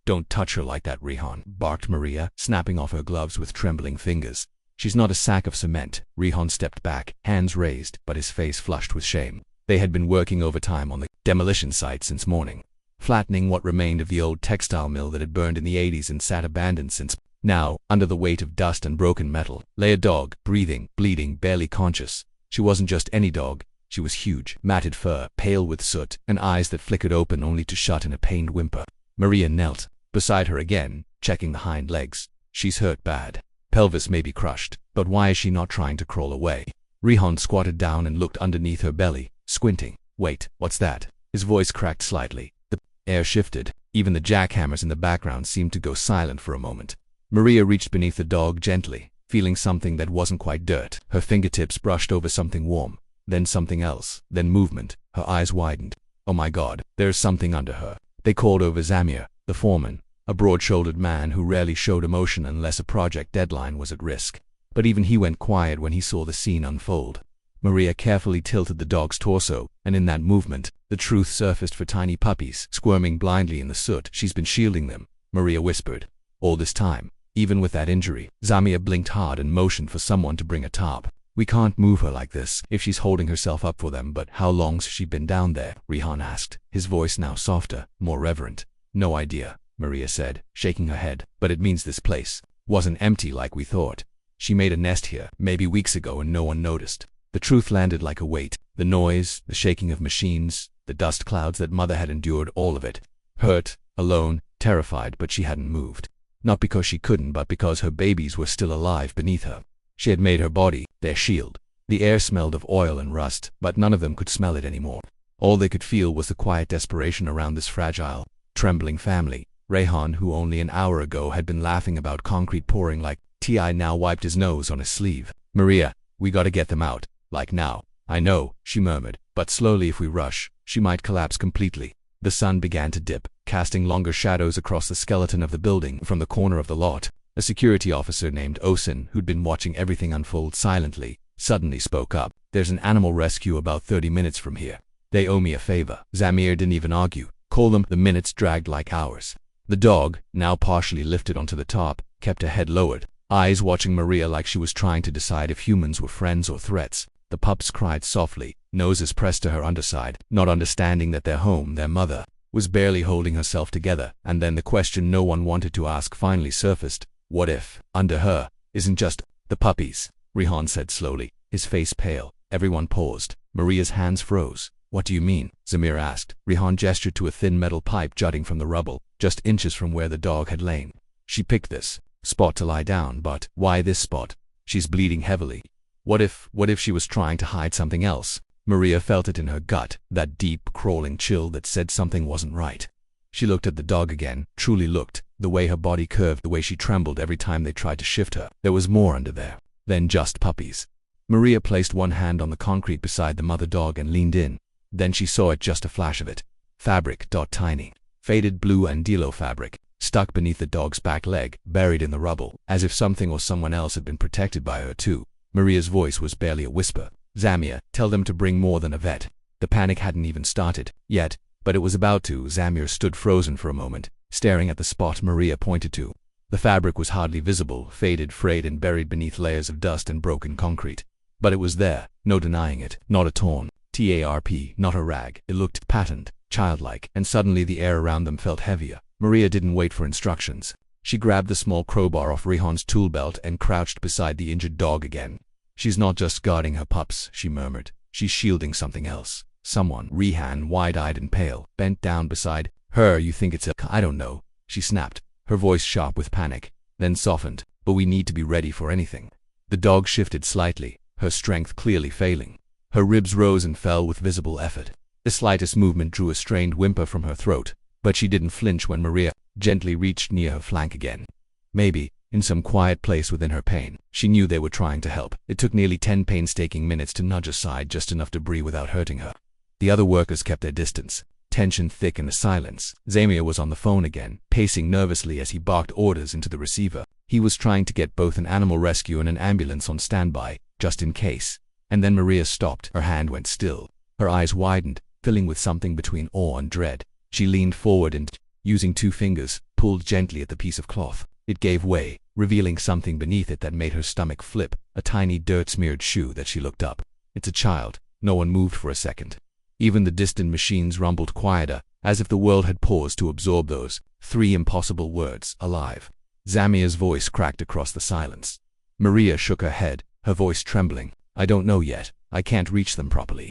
"Don't touch her like that, Rihan," barked Maria, snapping off her gloves with trembling fingers. "She's not a sack of cement." Rihan stepped back, hands raised, but his face flushed with shame. They had been working overtime on the demolition site since morning, flattening what remained of the old textile mill that had burned in the 80s and sat abandoned since. Now, under the weight of dust and broken metal, lay a dog, breathing, bleeding, barely conscious. She wasn't just any dog. She was huge, matted fur, pale with soot, and eyes that flickered open only to shut in a pained whimper. Maria knelt beside her again, checking the hind legs. "She's hurt bad. Pelvis may be crushed, but why is she not trying to crawl away?" Rihan squatted down and looked underneath her belly, squinting. "Wait, what's that?" His voice cracked slightly. The air shifted. Even the jackhammers in the background seemed to go silent for a moment. Maria reached beneath the dog gently, feeling something that wasn't quite dirt. Her fingertips brushed over something warm, then something else, then movement. Her eyes widened. "Oh my God, there's something under her." They called over Zamir, the foreman, a broad-shouldered man who rarely showed emotion unless a project deadline was at risk. But even he went quiet when he saw the scene unfold. Maria carefully tilted the dog's torso, and in that movement, the truth surfaced for tiny puppies, squirming blindly in the soot. "She's been shielding them," Maria whispered. "All this time. Even with that injury." Zamir blinked hard and motioned for someone to bring a tarp. "We can't move her like this if she's holding herself up for them." "But how long's she been down there?" Rihan asked, his voice now softer, more reverent. "No idea," Maria said, shaking her head. "But it means this place wasn't empty like we thought. She made a nest here, maybe weeks ago, and no one noticed." The truth landed like a weight. The noise, the shaking of machines, the dust clouds that Mother had endured, all of it. Hurt, alone, terrified, but she hadn't moved. Not because she couldn't, but because her babies were still alive beneath her. She had made her body their shield. The air smelled of oil and rust, but none of them could smell it anymore. All they could feel was the quiet desperation around this fragile, trembling family. Rehan, who only an hour ago had been laughing about concrete pouring like T.I., now wiped his nose on his sleeve. "Maria, we gotta get them out. Like now." "I know," she murmured, "but slowly. If we rush, she might collapse completely." The sun began to dip, casting longer shadows across the skeleton of the building. From the corner of the lot, a security officer named Osin, who'd been watching everything unfold silently, suddenly spoke up. "There's an animal rescue about 30 minutes from here. They owe me a favor." Zamir didn't even argue. "Call them." The minutes dragged like hours. The dog, now partially lifted onto the top, kept her head lowered, eyes watching Maria like she was trying to decide if humans were friends or threats. The pups cried softly, noses pressed to her underside, not understanding that their home, their mother, was barely holding herself together. And then the question no one wanted to ask finally surfaced. What if, under her, isn't just the puppies? Rihan said slowly, his face pale. Everyone paused. Maria's hands froze. "What do you mean?" Zamir asked. Rihan gestured to a thin metal pipe jutting from the rubble, just inches from where the dog had lain. "She picked this spot to lie down, but why this spot? She's bleeding heavily. What if she was trying to hide something else?" Maria felt it in her gut, that deep, crawling chill that said something wasn't right. She looked at the dog again, truly looked, the way her body curved, the way she trembled every time they tried to shift her. There was more under there than just puppies. Maria placed one hand on the concrete beside the mother dog and leaned in. Then she saw it, just a flash of it. Fabric, tiny. Faded blue Andilo fabric, stuck beneath the dog's back leg, buried in the rubble, as if something or someone else had been protected by her too. Maria's voice was barely a whisper. "Zamir, tell them to bring more than a vet." The panic hadn't even started yet, but it was about to. Zamir stood frozen for a moment, staring at the spot Maria pointed to. The fabric was hardly visible, faded, frayed, and buried beneath layers of dust and broken concrete. But it was there, no denying it. Not a torn tarp, not a rag. It looked patterned, childlike, and suddenly the air around them felt heavier. Maria didn't wait for instructions. She grabbed the small crowbar off Rihan's tool belt and crouched beside the injured dog again. "She's not just guarding her pups," she murmured. "She's shielding something else. Someone." Rihan, wide-eyed and pale, bent down beside her. "You think it's a I don't know," she snapped, her voice sharp with panic, then softened. "But we need to be ready for anything." The dog shifted slightly, her strength clearly failing. Her ribs rose and fell with visible effort. The slightest movement drew a strained whimper from her throat, but she didn't flinch when Maria gently reached near her flank again. Maybe, in some quiet place within her pain, she knew they were trying to help. It took nearly 10 painstaking minutes to nudge aside just enough to breathe without hurting her. The other workers kept their distance, tension thick in the silence. Zamir was on the phone again, pacing nervously as he barked orders into the receiver. He was trying to get both an animal rescue and an ambulance on standby, just in case. And then Maria stopped. Her hand went still. Her eyes widened, filling with something between awe and dread. She leaned forward and, Using 2 fingers, pulled gently at the piece of cloth. It gave way, revealing something beneath it that made her stomach flip, a tiny dirt-smeared shoe that she looked up. It's a child. No one moved for a second. Even the distant machines rumbled quieter, as if the world had paused to absorb those 3 impossible words, alive. Zamia's voice cracked across the silence. Maria shook her head, her voice trembling. I don't know yet. I can't reach them properly.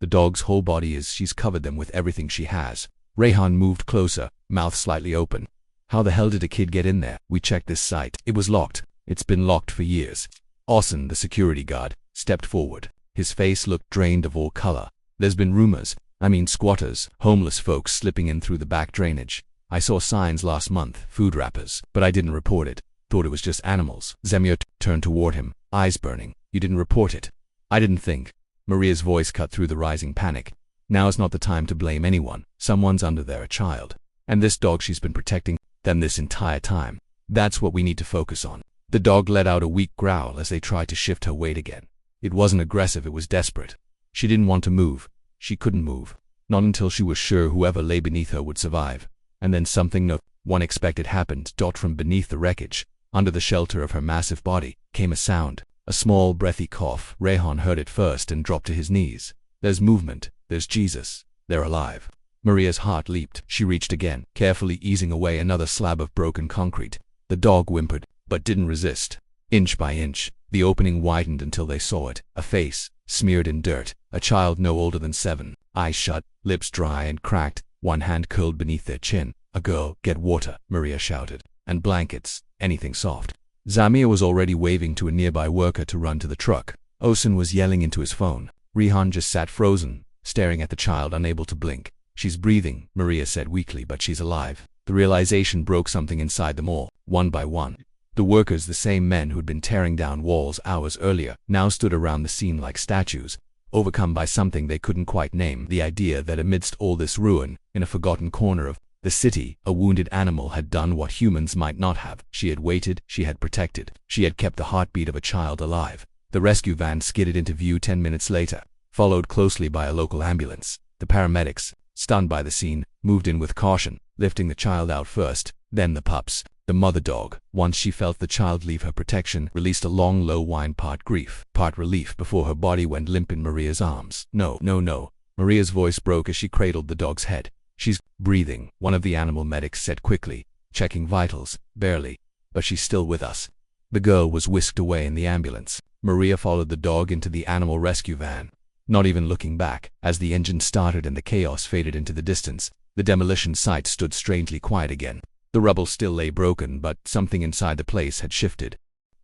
The dog's whole body is, she's covered them with everything she has. Rehan moved closer, mouth slightly open. How the hell did a kid get in there? We checked this site. It was locked. It's been locked for years. Austin, the security guard, stepped forward. His face looked drained of all color. There's been rumors, squatters, homeless folks slipping in through the back drainage. I saw signs last month, food wrappers, but I didn't report it. Thought it was just animals. Zemia turned toward him, eyes burning. You didn't report it. I didn't think. Maria's voice cut through the rising panic. Now's not the time to blame anyone. Someone's under there, a child. And this dog she's been protecting them this entire time. That's what we need to focus on. The dog let out a weak growl as they tried to shift her weight again. It wasn't aggressive, it was desperate. She didn't want to move. She couldn't move. Not until she was sure whoever lay beneath her would survive. And then something no one expected happened. From beneath the wreckage, under the shelter of her massive body, came a sound. A small, breathy cough. Rehan heard it first and dropped to his knees. There's movement. There's Jesus. They're alive. Maria's heart leaped. She reached again, carefully easing away another slab of broken concrete. The dog whimpered, but didn't resist. Inch by inch, the opening widened until they saw it. A face, smeared in dirt. A child no older than 7. Eyes shut, lips dry and cracked, one hand curled beneath their chin. A girl, get water, Maria shouted. And blankets, anything soft. Zamia was already waving to a nearby worker to run to the truck. Osen was yelling into his phone. Rehan just sat frozen, staring at the child, unable to blink. She's breathing, Maria said weakly, but she's alive. The realization broke something inside them all, one by one. The workers, the same men who'd been tearing down walls hours earlier, now stood around the scene like statues, overcome by something they couldn't quite name. The idea that amidst all this ruin, in a forgotten corner of the city, a wounded animal had done what humans might not have. She had waited, she had protected, she had kept the heartbeat of a child alive. The rescue van skidded into view 10 minutes later, followed closely by a local ambulance. The paramedics, stunned by the scene, moved in with caution, lifting the child out first, then the pups. The mother dog, once she felt the child leave her protection, released a long, low whine, part grief, part relief, before her body went limp in Maria's arms. No, no, no. Maria's voice broke as she cradled the dog's head. She's breathing, one of the animal medics said quickly, checking vitals, barely, but she's still with us. The girl was whisked away in the ambulance. Maria followed the dog into the animal rescue van, not even looking back. As the engine started and the chaos faded into the distance, the demolition site stood strangely quiet again. The rubble still lay broken, but something inside the place had shifted.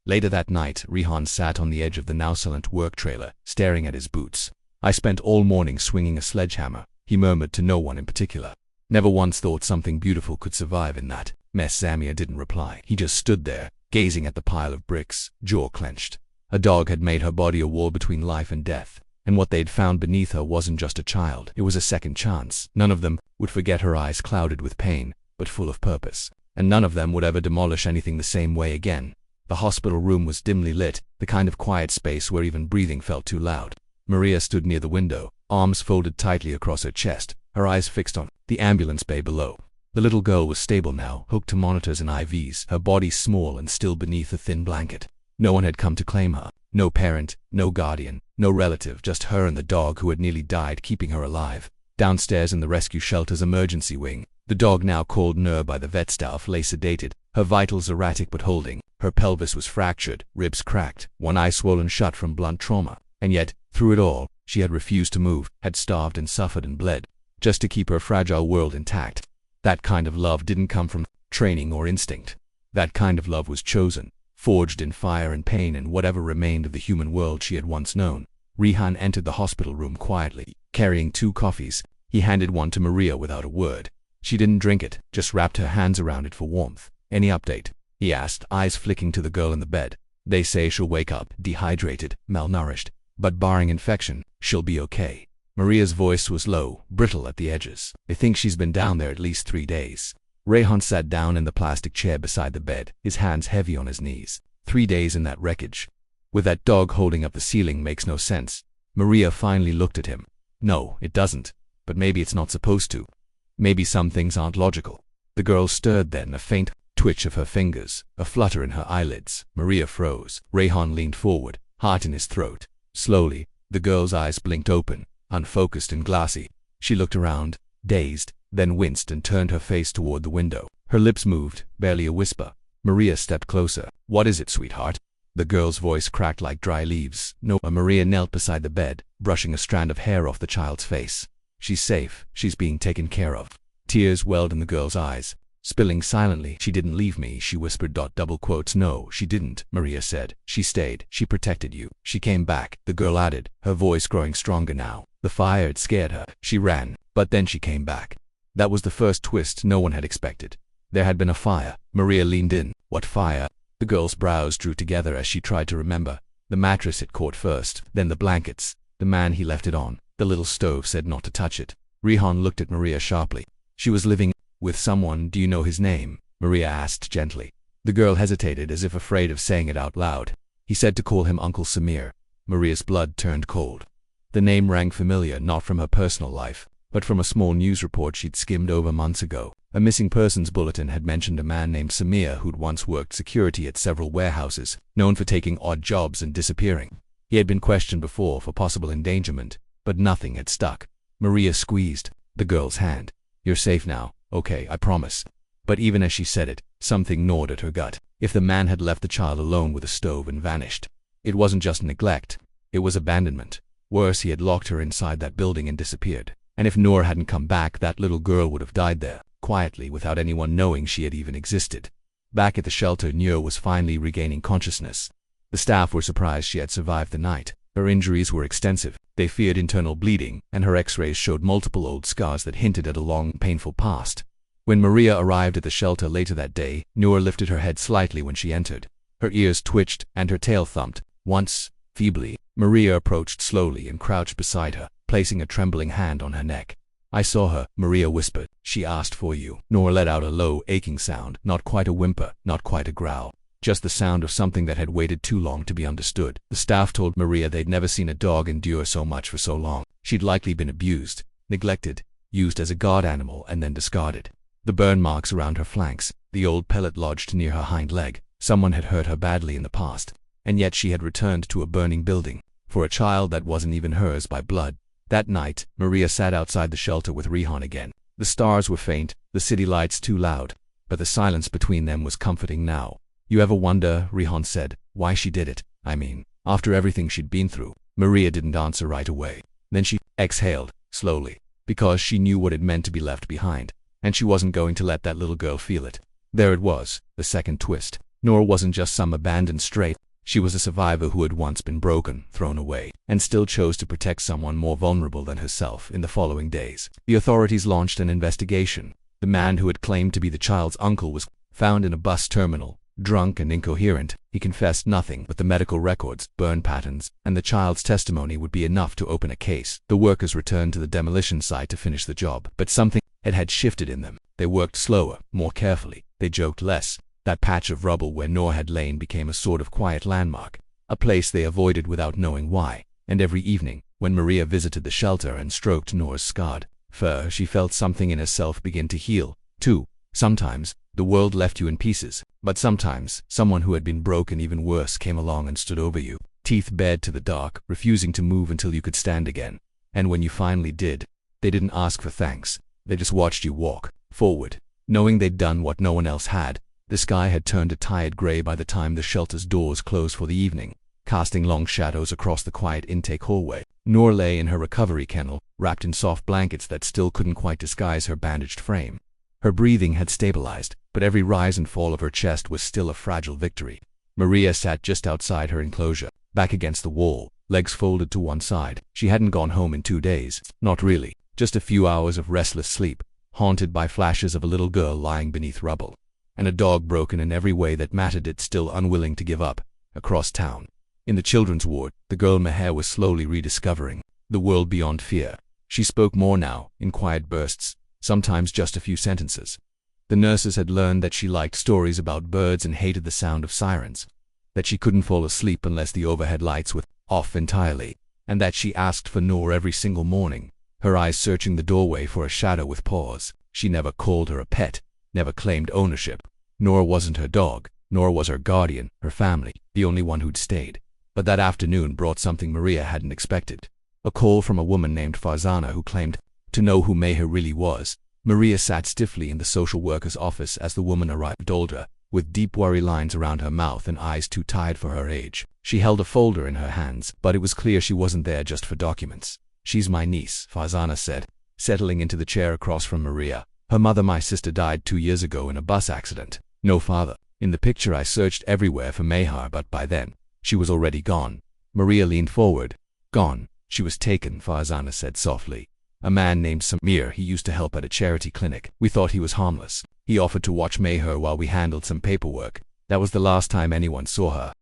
Later that night, Rehan sat on the edge of the now silent work trailer, staring at his boots. I spent all morning swinging a sledgehammer, he murmured to no one in particular. Never once thought something beautiful could survive in that mess. Zamia didn't reply. He just stood there, gazing at the pile of bricks, jaw clenched. A dog had made her body a wall between life and death, and what they'd found beneath her wasn't just a child, it was a second chance. None of them would forget her eyes clouded with pain, but full of purpose, and none of them would ever demolish anything the same way again. The hospital room was dimly lit, the kind of quiet space where even breathing felt too loud. Maria stood near the window, arms folded tightly across her chest, her eyes fixed on the ambulance bay below. The little girl was stable now, hooked to monitors and IVs, her body small and still beneath a thin blanket. No one had come to claim her. No parent, no guardian, no relative, just her and the dog who had nearly died keeping her alive. Downstairs in the rescue shelter's emergency wing, the dog, now called Nur by the vet staff, lay sedated, her vitals erratic but holding. Her pelvis was fractured, ribs cracked, one eye swollen shut from blunt trauma. And yet, through it all, she had refused to move, had starved and suffered and bled, just to keep her fragile world intact. That kind of love didn't come from training or instinct. That kind of love was chosen, forged in fire and pain and whatever remained of the human world she had once known. Rehan entered the hospital room quietly, carrying 2 coffees. He handed one to Maria without a word. She didn't drink it, just wrapped her hands around it for warmth. Any update? He asked, eyes flicking to the girl in the bed. They say she'll wake up, dehydrated, malnourished, but barring infection, she'll be okay. Maria's voice was low, brittle at the edges. They think she's been down there at least 3 days. Rehan sat down in the plastic chair beside the bed, his hands heavy on his knees. 3 days in that wreckage, with that dog holding up the ceiling, makes no sense. Maria finally looked at him. No, it doesn't. But maybe it's not supposed to. Maybe some things aren't logical. The girl stirred then, a faint twitch of her fingers, a flutter in her eyelids. Maria froze. Rayhan leaned forward, heart in his throat. Slowly, the girl's eyes blinked open, unfocused and glassy. She looked around, dazed, then winced and turned her face toward the window. Her lips moved, barely a whisper. Maria stepped closer. "What is it, sweetheart?" The girl's voice cracked like dry leaves. "No." Maria knelt beside the bed, brushing a strand of hair off the child's face. "She's safe. She's being taken care of." Tears welled in the girl's eyes, spilling silently. "She didn't leave me," she whispered. "No, she didn't," Maria said. "She stayed. She protected you. She came back," the girl added, her voice growing stronger now. "The fire had scared her. She ran, but then she came back." That was the first twist no one had expected. There had been a fire. Maria leaned in. "What fire?" The girl's brows drew together as she tried to remember. The mattress had caught first, then the blankets, the man he left it on. The little stove said not to touch it. Rayhan looked at Maria sharply. "She was living with someone. Do you know his name?" Maria asked gently. The girl hesitated, as if afraid of saying it out loud. "He said to call him Uncle Samir." Maria's blood turned cold. The name rang familiar, not from her personal life, but from a small news report she'd skimmed over months ago. A missing persons bulletin had mentioned a man named Samir who'd once worked security at several warehouses, known for taking odd jobs and disappearing. He had been questioned before for possible endangerment, but nothing had stuck. Maria squeezed the girl's hand. "You're safe now. Okay, I promise." But even as she said it, something gnawed at her gut. If the man had left the child alone with a stove and vanished, it wasn't just neglect, it was abandonment. Worse, he had locked her inside that building and disappeared. And if Noor hadn't come back, that little girl would have died there, quietly, without anyone knowing she had even existed. Back at the shelter, Noor was finally regaining consciousness. The staff were surprised she had survived the night. Her injuries were extensive. They feared internal bleeding, and her x-rays showed multiple old scars that hinted at a long, painful past. When Maria arrived at the shelter later that day, Noor lifted her head slightly when she entered. Her ears twitched, and her tail thumped. Once, feebly, Maria approached slowly and crouched beside her, placing a trembling hand on her neck. "I saw her," Maria whispered. "She asked for you." Noor let out a low, aching sound, not quite a whimper, not quite a growl. Just the sound of something that had waited too long to be understood. The staff told Maria they'd never seen a dog endure so much for so long. She'd likely been abused, neglected, used as a guard animal, and then discarded. The burn marks around her flanks, the old pellet lodged near her hind leg. Someone had hurt her badly in the past, and yet she had returned to a burning building, for a child that wasn't even hers by blood. That night, Maria sat outside the shelter with Rayhan again. The stars were faint, the city lights too loud, but the silence between them was comforting now. "You ever wonder," Rayhan said, "why she did it? I mean, after everything she'd been through?" Maria didn't answer right away. Then she exhaled, slowly, because she knew what it meant to be left behind, and she wasn't going to let that little girl feel it. There it was, the second twist. Noor wasn't just some abandoned stray. She was a survivor who had once been broken, thrown away, and still chose to protect someone more vulnerable than herself. In the following days, the authorities launched an investigation. The man who had claimed to be the child's uncle was found in a bus terminal, drunk and incoherent. He confessed nothing, but the medical records, burn patterns, and the child's testimony would be enough to open a case. The workers returned to the demolition site to finish the job, but something had shifted in them. They worked slower, more carefully. They joked less. That patch of rubble where Noor had lain became a sort of quiet landmark, a place they avoided without knowing why. And every evening, when Maria visited the shelter and stroked Noor's scarred fur, she felt something in herself begin to heal, too. Sometimes, the world left you in pieces, but sometimes, someone who had been broken even worse came along and stood over you, teeth bared to the dark, refusing to move until you could stand again. And when you finally did, they didn't ask for thanks. They just watched you walk forward, knowing they'd done what no one else had. The sky had turned a tired gray by the time the shelter's doors closed for the evening, casting long shadows across the quiet intake hallway. Noor lay in her recovery kennel, wrapped in soft blankets that still couldn't quite disguise her bandaged frame. Her breathing had stabilized, but every rise and fall of her chest was still a fragile victory. Maria sat just outside her enclosure, back against the wall, legs folded to one side. She hadn't gone home in 2 days. Not really. Just a few hours of restless sleep, haunted by flashes of a little girl lying beneath rubble, and a dog broken in every way that mattered, it still unwilling to give up. Across town, in the children's ward, the girl Meher was slowly rediscovering the world beyond fear. She spoke more now, in quiet bursts, sometimes just a few sentences. The nurses had learned that she liked stories about birds and hated the sound of sirens, that she couldn't fall asleep unless the overhead lights were off entirely, and that she asked for Noor every single morning, her eyes searching the doorway for a shadow with paws. She never called her a pet, never claimed ownership. Nor wasn't her dog, nor was her guardian, her family, the only one who'd stayed. But that afternoon brought something Maria hadn't expected. A call from a woman named Farzana who claimed to know who Meher really was. Maria sat stiffly in the social worker's office as the woman arrived, older, with deep worry lines around her mouth and eyes too tired for her age. She held a folder in her hands, but it was clear she wasn't there just for documents. "She's my niece," Farzana said, settling into the chair across from Maria. "Her mother, my sister, died 2 years ago in a bus accident. No father. In the picture I searched everywhere for Meher, but by then, she was already gone." Maria leaned forward. "Gone. She was taken," Farzana said softly. "A man named Samir, he used to help at a charity clinic. We thought he was harmless. He offered to watch Meher while we handled some paperwork. That was the last time anyone saw her."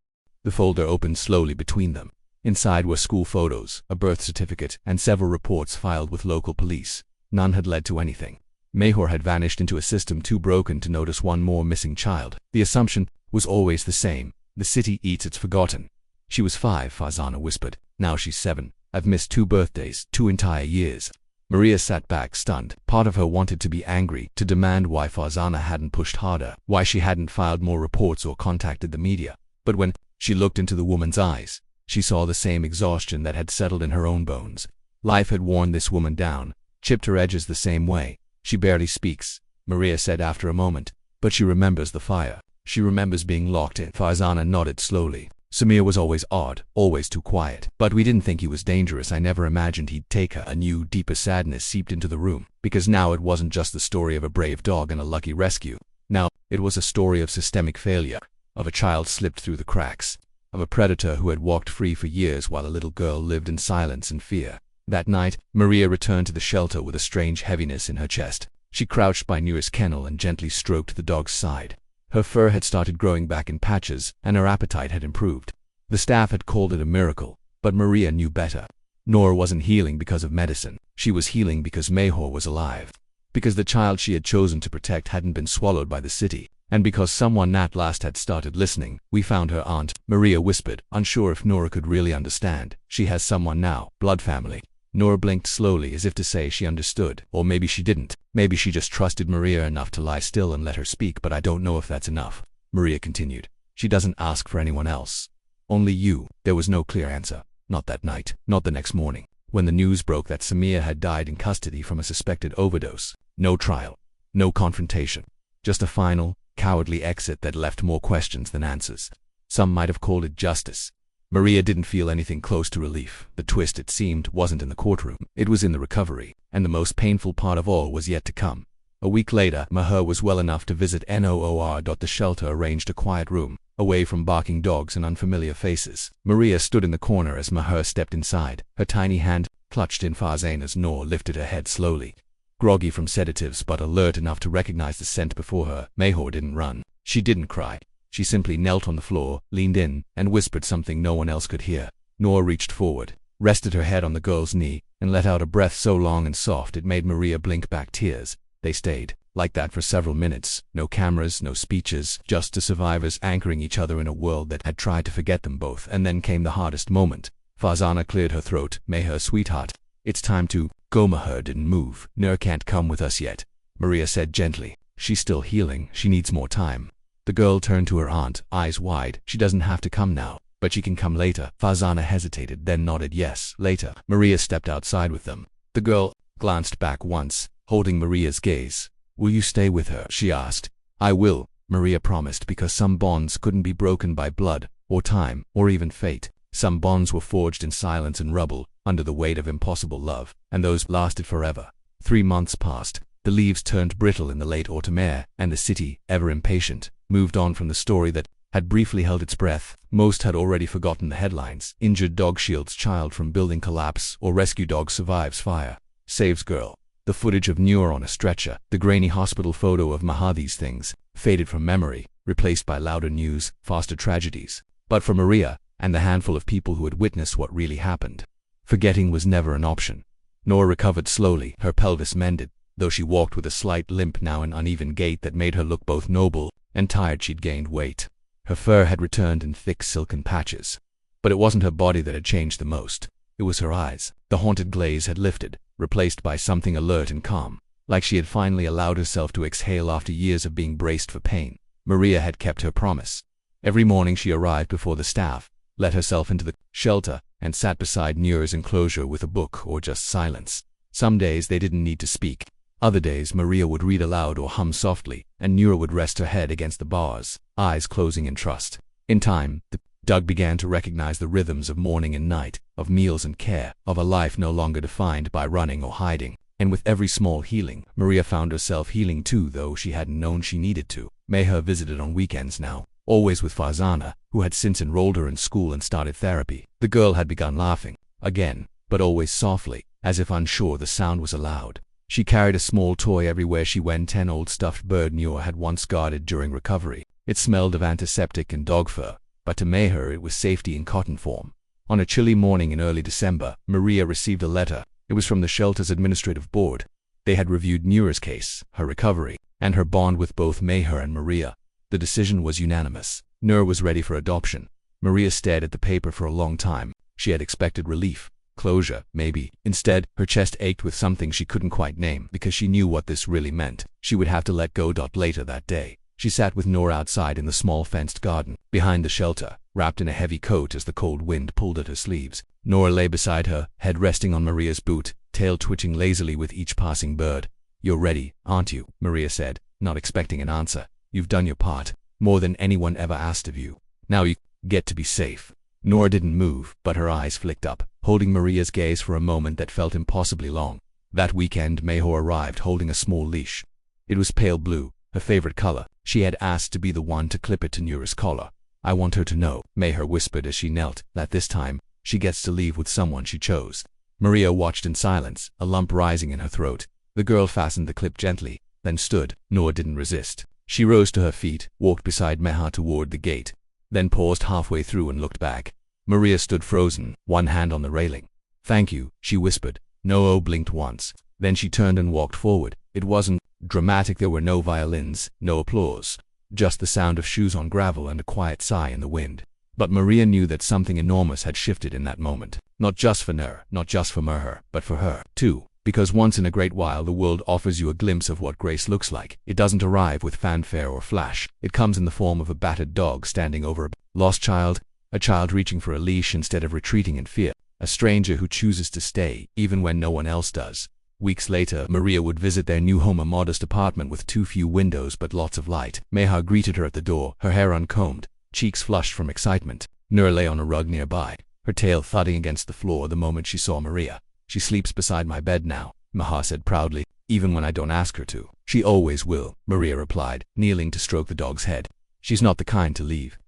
The folder opened slowly between them. Inside were school photos, a birth certificate, and several reports filed with local police. None had led to anything. Meher had vanished into a system too broken to notice one more missing child. The assumption was always the same. The city eats its forgotten. "She was 5, Farzana whispered. "Now she's 7. I've missed 2 birthdays, 2 entire years." Maria sat back, stunned. Part of her wanted to be angry, to demand why Farzana hadn't pushed harder, why she hadn't filed more reports or contacted the media. But when she looked into the woman's eyes, she saw the same exhaustion that had settled in her own bones. Life had worn this woman down, chipped her edges the same way. "She barely speaks," Maria said after a moment, "but she remembers the fire. She remembers being locked in." Farzana nodded slowly. "Samir was always odd, always too quiet. But we didn't think he was dangerous. I never imagined he'd take her." A new, deeper sadness seeped into the room, because now it wasn't just the story of a brave dog and a lucky rescue. Now, it was a story of systemic failure, of a child slipped through the cracks, of a predator who had walked free for years while a little girl lived in silence and fear. That night, Maria returned to the shelter with a strange heaviness in her chest. She crouched by Nura's kennel and gently stroked the dog's side. Her fur had started growing back in patches, and her appetite had improved. The staff had called it a miracle, but Maria knew better. Nora wasn't healing because of medicine. She was healing because Meher was alive. Because the child she had chosen to protect hadn't been swallowed by the city. And because someone at last had started listening. "We found her aunt," Maria whispered, unsure if Nora could really understand. "She has someone now, blood family." Nora blinked slowly as if to say she understood, or maybe she didn't. Maybe she just trusted Maria enough to lie still and let her speak, but I don't know if that's enough. Maria continued. "She doesn't ask for anyone else. Only you." There was no clear answer. Not that night, not the next morning, when the news broke that Samir had died in custody from a suspected overdose. No trial, no confrontation, just a final, cowardly exit that left more questions than answers. Some might have called it justice. Maria didn't feel anything close to relief. The twist, it seemed, wasn't in the courtroom. It was in the recovery, and the most painful part of all was yet to come. A week later, Meher was well enough to visit Noor. The shelter arranged a quiet room, away from barking dogs and unfamiliar faces. Maria stood in the corner as Meher stepped inside. Her tiny hand, clutched in Farzana's. Noor lifted her head slowly. Groggy from sedatives but alert enough to recognize the scent before her, Meher didn't run. She didn't cry. She simply knelt on the floor, leaned in, and whispered something no one else could hear. Noor reached forward, rested her head on the girl's knee, and let out a breath so long and soft it made Maria blink back tears. They stayed like that for several minutes. No cameras, no speeches, just the survivors anchoring each other in a world that had tried to forget them both. And then came the hardest moment. Farzana cleared her throat. "Meher, sweetheart, it's time to go." Meher didn't move. "Nur can't come with us yet," Maria said gently. "She's still healing. She needs more time." The girl turned to her aunt, eyes wide. "She doesn't have to come now, but she can come later." Farzana hesitated, then nodded yes, later. Maria stepped outside with them. The girl glanced back once, holding Maria's gaze. "Will you stay with her?" she asked. "I will," Maria promised, because some bonds couldn't be broken by blood, or time, or even fate. Some bonds were forged in silence and rubble, under the weight of impossible love, and those lasted forever. 3 months passed. The leaves turned brittle in the late autumn air, and the city, ever impatient, moved on from the story that had briefly held its breath. Most had already forgotten the headlines. Injured dog shields child from building collapse, or rescue dog survives fire, saves girl. The footage of Noor on a stretcher, the grainy hospital photo of Meher, these things faded from memory, replaced by louder news, faster tragedies. But for Maria, and the handful of people who had witnessed what really happened, forgetting was never an option. Noor recovered slowly, her pelvis mended, though she walked with a slight limp now, an uneven gait that made her look both noble and tired. She'd gained weight. Her fur had returned in thick silken patches. But it wasn't her body that had changed the most. It was her eyes. The haunted glaze had lifted, replaced by something alert and calm. like she had finally allowed herself to exhale after years of being braced for pain. Maria had kept her promise. Every morning she arrived before the staff, let herself into the shelter, and sat beside Noor's enclosure with a book or just silence. Some days they didn't need to speak. Other days Maria would read aloud or hum softly, and Noor would rest her head against the bars, eyes closing in trust. In time, Doug began to recognize the rhythms of morning and night, of meals and care, of a life no longer defined by running or hiding. And with every small healing, Maria found herself healing too, though she hadn't known she needed to. Meher visited on weekends now, always with Farzana, who had since enrolled her in school and started therapy. The girl had begun laughing, again, but always softly, as if unsure the sound was allowed. She carried a small toy everywhere she went, an old stuffed bird Noor had once guarded during recovery. It smelled of antiseptic and dog fur, but to Meher it was safety in cotton form. On a chilly morning in early December, Maria received a letter. It was from the shelter's administrative board. They had reviewed Noor's case, her recovery, and her bond with both Meher and Maria. The decision was unanimous. Noor was ready for adoption. Maria stared at the paper for a long time. She had expected relief, closure, maybe. Instead, her chest ached with something she couldn't quite name, because she knew what this really meant. She would have to let go. Later that day, she sat with Noor outside in the small fenced garden, behind the shelter, wrapped in a heavy coat as the cold wind pulled at her sleeves. Noor lay beside her, head resting on Maria's boot, tail twitching lazily with each passing bird. "You're ready, aren't you?" Maria said, not expecting an answer. "You've done your part, more than anyone ever asked of you. Now you get to be safe." Noor didn't move, but her eyes flicked up, holding Maria's gaze for a moment that felt impossibly long. That weekend, Meher arrived holding a small leash. It was pale blue, her favorite color. She had asked to be the one to clip it to Noor's collar. "I want her to know," Meher whispered as she knelt, "that this time, she gets to leave with someone she chose." Maria watched in silence, a lump rising in her throat. The girl fastened the clip gently, then stood. Noor didn't resist. She rose to her feet, walked beside Meher toward the gate, then paused halfway through and looked back. Maria stood frozen, one hand on the railing. "Thank you," she whispered. Noor blinked once. Then she turned and walked forward. It wasn't dramatic. There were no violins, no applause, just the sound of shoes on gravel and a quiet sigh in the wind. But Maria knew that something enormous had shifted in that moment. Not just for Noor, not just for Meher, but for her, too. Because once in a great while the world offers you a glimpse of what grace looks like. It doesn't arrive with fanfare or flash. It comes in the form of a battered dog standing over a lost child, a child reaching for a leash instead of retreating in fear, a stranger who chooses to stay, even when no one else does. Weeks later, Maria would visit their new home, a modest apartment with too few windows but lots of light. Meher greeted her at the door, her hair uncombed, cheeks flushed from excitement. Noor lay on a rug nearby, her tail thudding against the floor the moment she saw Maria. "She sleeps beside my bed now," Meher said proudly, "even when I don't ask her to." "She always will," Maria replied, kneeling to stroke the dog's head. "She's not the kind to leave."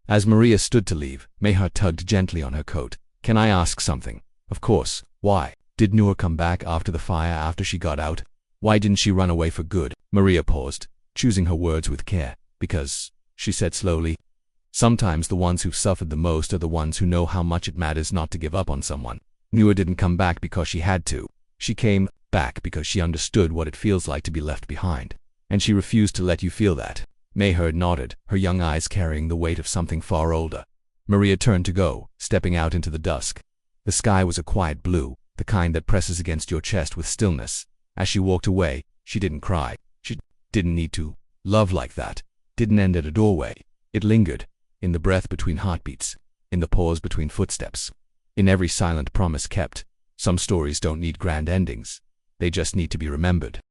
As Maria stood to leave, Meher tugged gently on her coat. "Can I ask something?" "Of course. Why? Did Noor come back after the fire after she got out? Why didn't she run away for good?" Maria paused, choosing her words with care. "Because," she said slowly, "sometimes the ones who've suffered the most are the ones who know how much it matters not to give up on someone. Noor didn't come back because she had to. She came back because she understood what it feels like to be left behind. And she refused to let you feel that." Meher nodded, her young eyes carrying the weight of something far older. Maria turned to go, stepping out into the dusk. The sky was a quiet blue, the kind that presses against your chest with stillness. As she walked away, she didn't cry. She didn't need to. Love like that didn't end at a doorway. It lingered, in the breath between heartbeats, in the pause between footsteps, in every silent promise kept. Some stories don't need grand endings. They just need to be remembered.